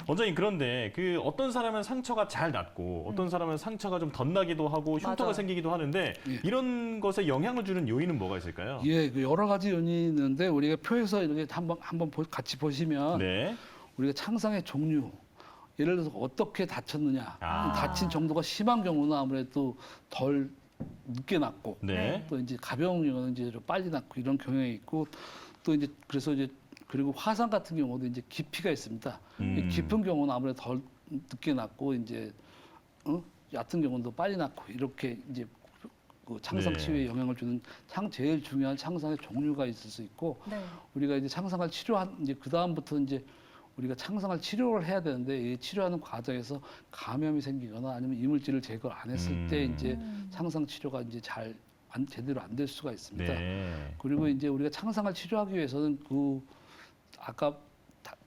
원장님 그런데 그 어떤 사람은 상처가 잘 낫고 어떤 사람은 상처가 좀 덧나기도 하고 흉터가 맞아요. 생기기도 하는데 예. 이런 것에 영향을 주는 요인은 뭐가 있을까요? 예, 그 여러 가지 요인이 있는데 우리가 표에서 이렇게 한번 같이 보시면 네. 우리가 창상의 종류, 예를 들어서 어떻게 다쳤느냐, 아. 다친 정도가 심한 경우는 아무래도 덜 늦게 낫고, 네. 또 이제 가벼운 경우는 이제 좀 빨리 낫고 이런 경향이 있고, 또 이제 그래서 이제 그리고 화상 같은 경우도 이제 깊이가 있습니다. 이 깊은 경우는 아무래도 덜 늦게 낫고 이제 얕은 경우도 빨리 낫고 이렇게 이제 그 창상 네. 치유에 영향을 주는 제일 중요한 창상의 종류가 있을 수 있고, 네. 우리가 이제 창상을 치료한 이제 그 다음부터 이제 우리가 창상을 치료를 해야 되는데 이 치료하는 과정에서 감염이 생기거나 아니면 이물질을 제거 안 했을 때 이제 창상 치료가 이제 제대로 안 될 수가 있습니다. 네. 그리고 이제 우리가 창상을 치료하기 위해서는 그 아까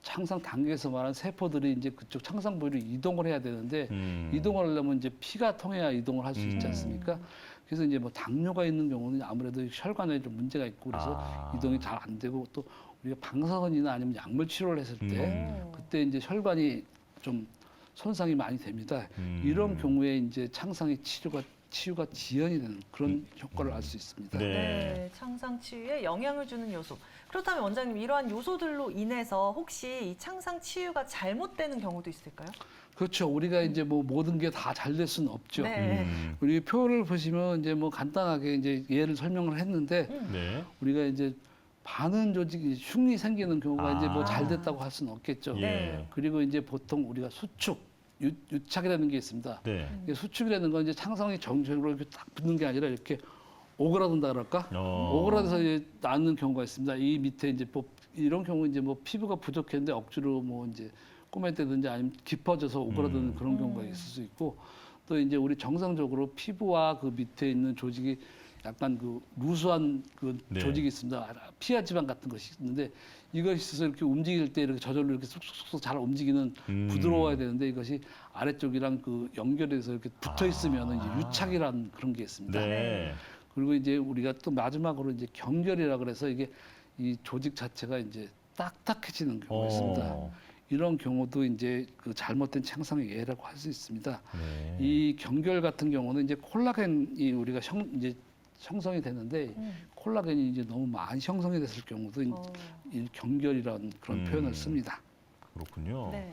창상 단계에서 말한 세포들이 이제 그쪽 창상 부위로 이동을 해야 되는데 이동을 하려면 이제 피가 통해야 이동을 할 수 있지 않습니까? 그래서 이제 뭐 당뇨가 있는 경우는 아무래도 혈관에 좀 문제가 있고 그래서 이동이 잘 안 되고 또 우리가 방사선이나 아니면 약물 치료를 했을 때 그때 이제 혈관이 좀 손상이 많이 됩니다. 이런 경우에 이제 창상의 치유가 지연이 되는 그런 효과를 알 수 있습니다. 네. 네, 창상 치유에 영향을 주는 요소. 그렇다면 원장님 이러한 요소들로 인해서 혹시 이 창상 치유가 잘못되는 경우도 있을까요? 그렇죠. 우리가 이제 뭐 모든 게 다 잘 될 수는 없죠. 네. 우리 표를 보시면 이제 뭐 간단하게 이제 예를 설명을 했는데 네. 우리가 이제 반응 조직이 흉이 생기는 경우가 이제 뭐 잘 됐다고 할 수는 없겠죠. 예. 그리고 이제 보통 우리가 수축, 유착이라는 게 있습니다. 네. 이게 수축이라는 건 이제 창성이 정적으로 이렇게 딱 붙는 게 아니라 이렇게 오그라든다 그럴까? 오그라져서 이제 낫는 경우가 있습니다. 이 밑에 이제 뭐 이런 경우 이제 뭐 피부가 부족했는데 억지로 뭐 이제 꼬맸다든지 아니면 깊어져서 오그라드는 그런 경우가 있을 수 있고 또 이제 우리 정상적으로 피부와 그 밑에 있는 조직이 약간 그 루스한 그 네. 조직이 있습니다. 피하 지방 같은 것이 있는데 이것이 있어서 이렇게 움직일 때 이렇게 저절로 이렇게 쏙쏙쏙 잘 움직이는 부드러워야 되는데 이것이 아래쪽이랑 그 연결해서 이렇게 붙어 있으면 이제 유착이라는 그런 게 있습니다. 네. 그리고 이제 우리가 또 마지막으로 이제 경결이라 그래서 이게 이 조직 자체가 이제 딱딱해지는 경우가 있습니다. 이런 경우도 이제 그 잘못된 창상의 예라고 할 수 있습니다. 네. 이 경결 같은 경우는 이제 콜라겐이 우리가 이제 형성이 되는데 콜라겐이 이제 너무 많이 형성이 됐을 경우도 이 경결이라는 그런 표현을 씁니다. 그렇군요. 네.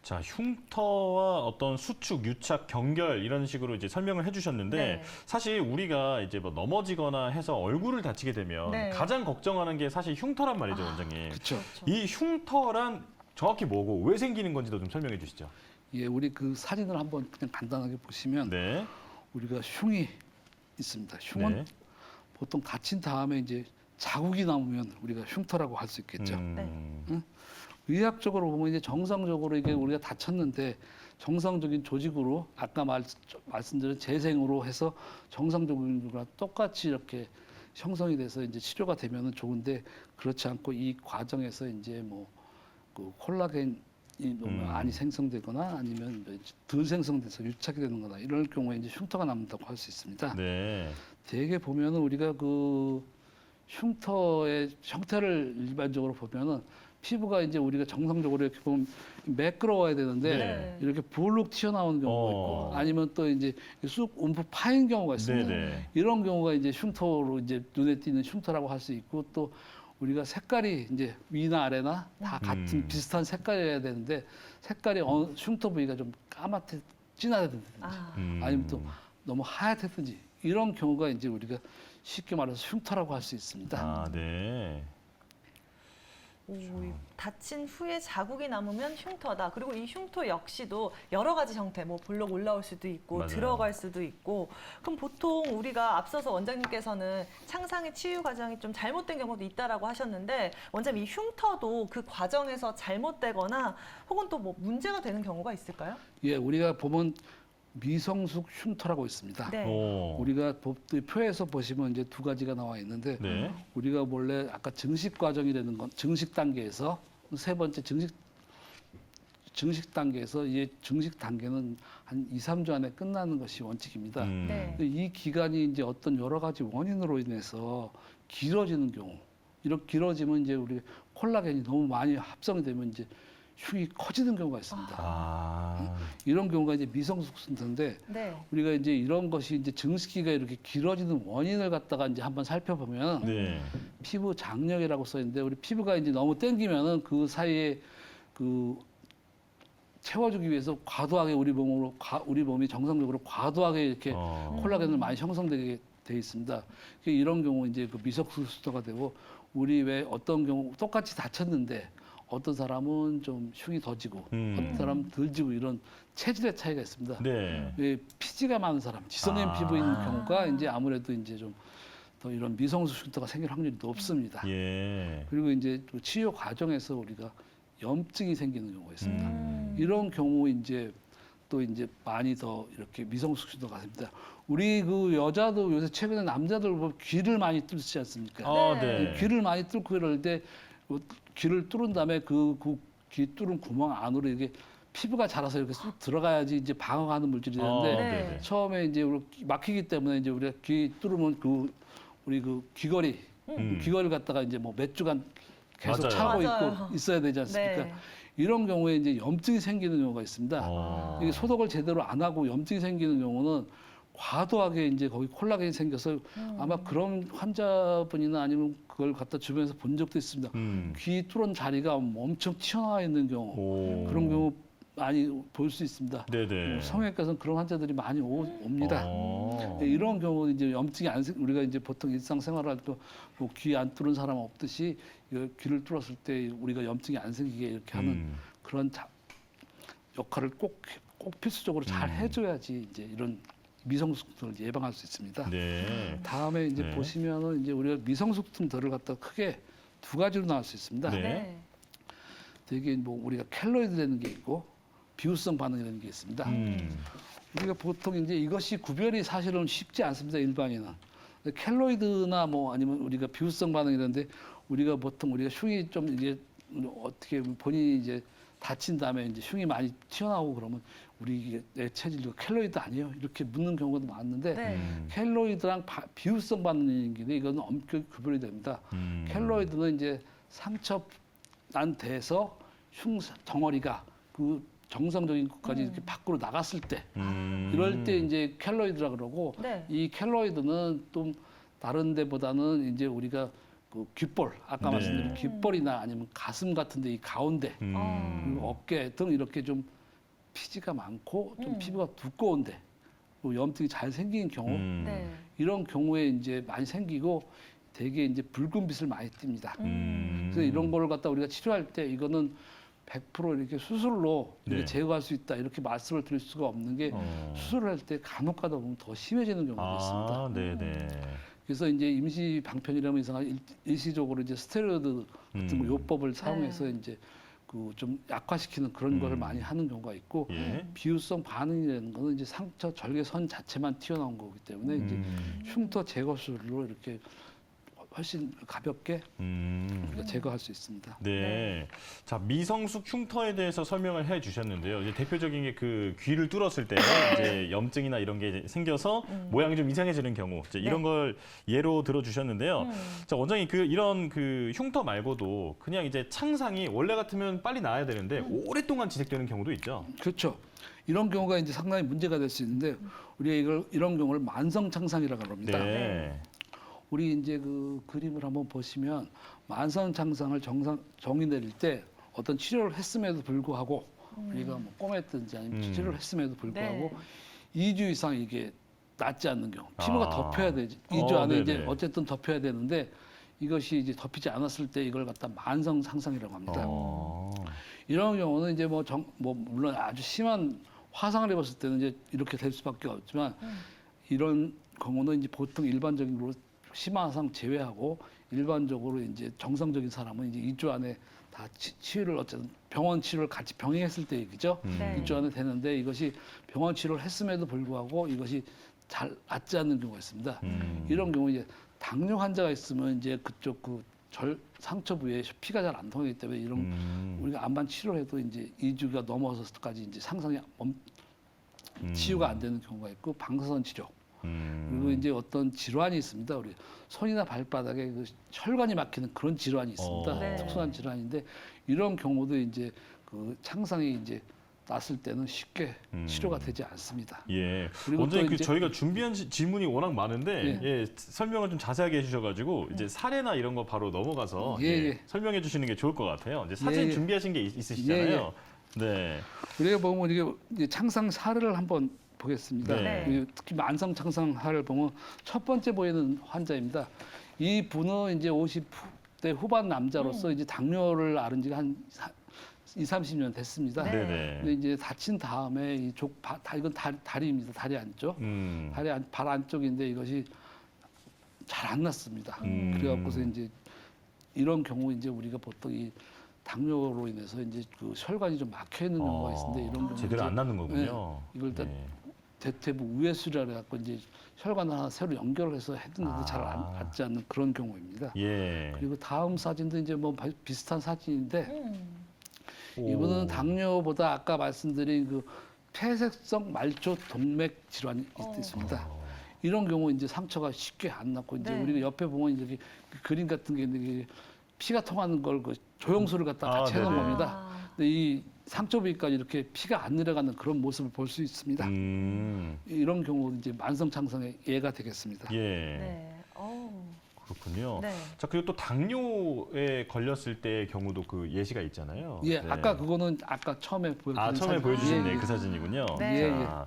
자, 흉터와 어떤 수축, 유착, 경결 이런 식으로 이제 설명을 해주셨는데 네. 사실 우리가 이제 뭐 넘어지거나 해서 얼굴을 다치게 되면 네. 가장 걱정하는 게 사실 흉터란 말이죠, 원장님. 그렇죠. 이 흉터란 정확히 뭐고 왜 생기는 건지도 좀 설명해 주시죠. 예, 우리 그 사진을 한번 그냥 간단하게 보시면 네. 우리가 흉이 있습니다. 흉은 네. 보통 다친 다음에 이제 자국이 남으면 우리가 흉터라고 할 수 있겠죠. 의학적으로 보면 이제 정상적으로 이게 우리가 다쳤는데 정상적인 조직으로 아까 말씀드린 재생으로 해서 정상적인 거랑 똑같이 이렇게 형성이 돼서 이제 치료가 되면은 좋은데 그렇지 않고 이 과정에서 이제 뭐 그 콜라겐이 너무 많이 생성되거나 아니면 덜 생성돼서 유착이 되는 거나 이럴 경우에 이제 흉터가 남는다고 할 수 있습니다. 네. 대개 보면은 우리가 그 흉터의 형태를 일반적으로 보면은 피부가 이제 우리가 정상적으로 이렇게 보면 매끄러워야 되는데 네. 이렇게 볼록 튀어나오는 경우가 있고 아니면 또 이제 쑥 움푹 파인 경우가 있습니다. 네네. 이런 경우가 이제 흉터로 이제 눈에 띄는 흉터라고 할 수 있고 또 우리가 색깔이 이제 위나 아래나 다 같은 비슷한 색깔이어야 되는데 색깔이 흉터 부위가 좀 까맣게 진하다든지 아니면 또 너무 하얗다든지 이런 경우가 이제 우리가 쉽게 말해서 흉터라고 할 수 있습니다. 아, 네. 이 다친 후에 자국이 남으면 흉터다. 그리고 이 흉터 역시도 여러 가지 형태, 뭐 볼록 올라올 수도 있고 맞아요. 들어갈 수도 있고. 그럼 보통 우리가 앞서서 원장님께서는 창상의 치유 과정이 좀 잘못된 경우도 있다라고 하셨는데 원장님 이 흉터도 그 과정에서 잘못되거나 혹은 또 뭐 문제가 되는 경우가 있을까요? 예, 우리가 보면 미성숙 흉터라고 있습니다. 네. 우리가 표에서 보시면 이제 두 가지가 나와 있는데 네. 우리가 원래 아까 증식 과정이라는 건 증식 단계에서 세 번째 증식 단계에서 이 증식 단계는 한 2, 3주 안에 끝나는 것이 원칙입니다. 네. 근데 이 기간이 이제 어떤 여러 가지 원인으로 인해서 길어지는 경우 이렇게 길어지면 이제 우리 콜라겐이 너무 많이 합성이 되면 이제 흉이 커지는 경우가 있습니다. 아. 이런 경우가 이제 미성숙 흉터인데 네. 우리가 이제 이런 것이 이제 증식기가 이렇게 길어지는 원인을 갖다가 이제 한번 살펴보면 네. 피부 장력이라고 써 있는데 우리 피부가 이제 너무 땡기면은 그 사이에 그 채워주기 위해서 과도하게 우리 몸이 정상적으로 과도하게 이렇게 콜라겐을 많이 형성되게 돼 있습니다. 이런 경우 이제 그 미성숙수가 되고 우리 왜 어떤 경우 똑같이 다쳤는데 어떤 사람은 좀 흉이 더 지고 어떤 사람은 덜 지고 이런 체질의 차이가 있습니다. 네. 왜 피지가 많은 사람, 지성인 피부인 경우가 이제 아무래도 이제 좀 더 이런 미성숙 흉터가 생길 확률이 높습니다. 예. 그리고 이제 또 치료 과정에서 우리가 염증이 생기는 경우가 있습니다. 음. 이런 경우 이제 또 이제 많이 더 이렇게 미성숙 흉터가 생깁니다. 우리 그 여자도 요새 최근에 남자들 보면 귀를 많이 뚫지 않습니까? 아, 네. 네. 귀를 많이 뚫고 이럴 때 귀를 뚫은 다음에 그 귀 뚫은 구멍 안으로 이렇게 피부가 자라서 이렇게 쑥 들어가야지 이제 방어하는 물질이 되는데 네. 네네. 처음에 이제 막히기 때문에 이제 우리가 귀 뚫으면 우리 그 귀걸이를 갖다가 이제 뭐 몇 주간 계속 맞아요. 차고 맞아요. 있고 있어야 되지 않습니까? 네. 이런 경우에 이제 염증이 생기는 경우가 있습니다. 이게 소독을 제대로 안 하고 염증이 생기는 경우는 과도하게 이제 거기 콜라겐이 생겨서 아마 그런 환자분이나 아니면 그걸 갖다 주변에서 본 적도 있습니다. 귀 뚫은 자리가 엄청 튀어나와 있는 경우 오. 그런 경우 많이 볼 수 있습니다. 네네. 성형외과에서는 그런 환자들이 많이 옵니다. 네, 이런 경우 이제 염증이 우리가 이제 보통 일상생활할 때 뭐 귀 안 뚫은 사람 없듯이 귀를 뚫었을 때 우리가 염증이 안 생기게 이렇게 하는 그런 역할을 꼭 필수적으로 잘 해줘야지 이제 이런 미성숙증을 예방할 수 있습니다. 네. 다음에 이제 네. 보시면은 이제 우리가 미성숙증들을 갖다 크게 두 가지로 나눌 수 있습니다. 네. 네. 되게 뭐 우리가 켈로이드라는 게 있고 비후성 반응이라는 게 있습니다. 우리가 보통 이제 이것이 구별이 사실은 쉽지 않습니다. 일반인은. 켈로이드나 뭐 아니면 우리가 비후성 반응이라는데 우리가 보통 우리가 흉이 좀 이제 어떻게 본인이 이제 다친 다음에 이제 흉이 많이 튀어나오고 그러면 우리 내 체질도 켈로이드 아니에요? 이렇게 묻는 경우도 많은데 네. 켈로이드랑 비후성 반응인 게 이거는 엄격히 구별이 됩니다. 켈로이드는 이제 상처 난 데에서 흉 덩어리가 그 정상적인 것까지 이렇게 밖으로 나갔을 때 이럴 때 이제 켈로이드라 그러고 네. 이 켈로이드는 좀 다른 데보다는 이제 우리가 그 귓볼 아까 네. 말씀드린 귓볼이나 아니면 가슴 같은데 이 가운데 그리고 어깨 등 이렇게 좀 피지가 많고 좀 피부가 두꺼운데 또 염증이 잘 생기는 경우 네. 이런 경우에 이제 많이 생기고 되게 이제 붉은 빛을 많이 띱니다. 그래서 이런 거를 갖다 우리가 치료할 때 이거는 100% 이렇게 수술로 이렇게 네. 제거할 수 있다 이렇게 말씀을 드릴 수가 없는 게 수술을 할 때 간혹 가다 보면 더 심해지는 경우가 있습니다. 아, 네네. 그래서 이제 임시 방편이라면 이상한 일시적으로 이제 스테로이드 같은 뭐 요법을 사용해서 이제 그 좀 약화시키는 그런 거를 많이 하는 경우가 있고 예. 비후성 반응이라는 거는 이제 상처 절개선 자체만 튀어나온 거기 때문에 이제 흉터 제거 수술로 이렇게 훨씬 가볍게 우리가 제거할 수 있습니다. 네. 자, 미성숙 흉터에 대해서 설명을 해 주셨는데요. 이제 대표적인 게 그 귀를 뚫었을 때 이제 염증이나 이런 게 이제 생겨서 모양이 좀 이상해지는 경우. 이제 이런 걸 예로 들어 주셨는데요. 자, 원장님 이런 그 흉터 말고도 그냥 이제 창상이 원래 같으면 빨리 나아야 되는데 오랫동안 지속되는 경우도 있죠. 그렇죠. 이런 경우가 이제 상당히 문제가 될 수 있는데 우리가 이런 경우를 만성 창상이라고 합니다. 네. 우리 이제 그 그림을 한번 보시면 만성 창상을 정의 내릴 때 어떤 치료를 했음에도 불구하고 우리가 뭐 꿰맸든지 아니면 치료를 했음에도 불구하고 2주 이상 이게 낫지 않는 경우 피부가 덮여야 되지 2주 안에 이제 네네. 어쨌든 덮여야 되는데 이것이 이제 덮이지 않았을 때 이걸 갖다 만성 창상이라고 합니다. 이런 경우는 이제 뭐 물론 아주 심한 화상을 입었을 때는 이제 이렇게 될 수밖에 없지만 이런 경우는 이제 보통 일반적으로 심한 화상 제외하고 일반적으로 이제 정상적인 사람은 이제 2주 안에 다 치유를 어쨌든 병원 치료를 같이 병행했을 때 얘기죠. 네. 2주 안에 되는데 이것이 병원 치료를 했음에도 불구하고 이것이 잘 낫지 않는 경우가 있습니다. 이런 경우 이제 당뇨 환자가 있으면 이제 그쪽 그 상처 부위에 피가 잘 안 통하기 때문에 이런 우리가 암만 치료해도 이제 2주가 넘어서까지 이제 상상이 치유가 안 되는 경우가 있고 방사선 치료 그리고 이제 어떤 질환이 있습니다. 우리 손이나 발바닥에 그 혈관이 막히는 그런 질환이 있습니다. 네. 특수한 질환인데 이런 경우도 이제 그 창상이 이제 났을 때는 쉽게 치료가 되지 않습니다. 예. 그리고 원장님 또 그 이제- 저희가 준비한 질문이 워낙 많은데 예. 예, 설명을 좀 자세하게 해주셔가지고 이제 사례나 이런 거 바로 넘어가서 예, 예, 예. 설명해 주시는 게 좋을 것 같아요. 이제 사진 예, 예. 준비하신 게 있으시잖아요. 네. 그래 보면 이게 이제 창상 사례를 한번 보겠습니다. 네. 그리고 특히 만성 창상사를 보면 첫 번째 보이는 환자입니다. 이 분은 이제 50대 후반 남자로서 이제 당뇨를 앓은 지가 한 2, 30년 됐습니다. 네. 네네. 근데 이제 다친 다음에 이건 다리입니다. 다리 안쪽. 발 안쪽인데 이것이 잘 안 났습니다. 그래갖고서 이제 이런 경우 이제 우리가 보통 이 당뇨로 인해서 이제 그 혈관이 좀 막혀 있는 경우가 있는데 이런 경우 제대로 이제 안 낫는 거군요. 이걸 일단 네. 대퇴부 우회수라고 해갖고 이제 혈관을 하나 새로 연결을 해서 했는데 잘 낫지 않는 그런 경우입니다. 예. 그리고 다음 사진도 이제 뭐 비슷한 사진인데 음. 이분은 당뇨보다 아까 말씀드린 그 폐색성 말초 동맥 질환이 있습니다. 이런 경우 이제 상처가 쉽게 안 낫고 이제 네. 우리가 옆에 보면 이제 그 그림 같은 게 있는데 피가 통하는 걸 그 조영수를 갖다 같이 해놓은 네네. 겁니다. 근데 이 상처 부위까지 이렇게 피가 안 내려가는 그런 모습을 볼 수 있습니다. 이런 경우 이제 만성 창상의 예가 되겠습니다. 예. 네. 어우. 그렇군요. 네. 자, 그리고 또 당뇨에 걸렸을 때의 경우도 그 예시가 있잖아요. 예, 네. 아까 그거는 아까 처음에 보여드린 처음에 사진. 보여주신 예, 그 사진이군요. 네. 예, 자,